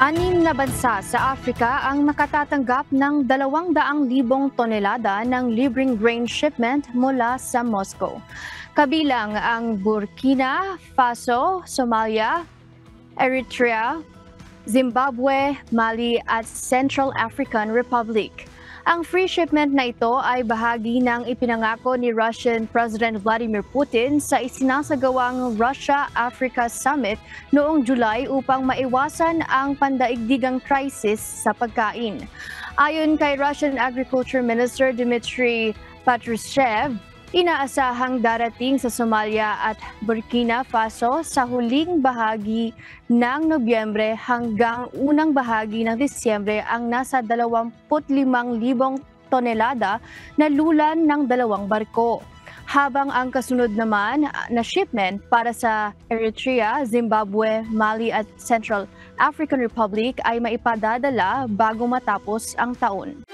Anim na bansa sa Africa ang nakatatanggap ng 200,000 tonelada ng libreng grain shipment mula sa Moscow. Kabilang ang Burkina Faso, Somalia, Eritrea, Zimbabwe, Mali at Central African Republic. Ang free shipment na ito ay bahagi ng ipinangako ni Russian President Vladimir Putin sa isinasagawang Russia-Africa Summit noong July upang maiwasan ang pandaigdigang crisis sa pagkain. Ayon kay Russian Agriculture Minister Dmitry Patrushev, inaasahang darating sa Somalia at Burkina Faso sa huling bahagi ng Nobyembre hanggang unang bahagi ng Disyembre ang nasa 25,000 tonelada na lulan ng 2 barko. Habang ang kasunod naman na shipment para sa Eritrea, Zimbabwe, Mali at Central African Republic ay maipadadala bago matapos ang taon.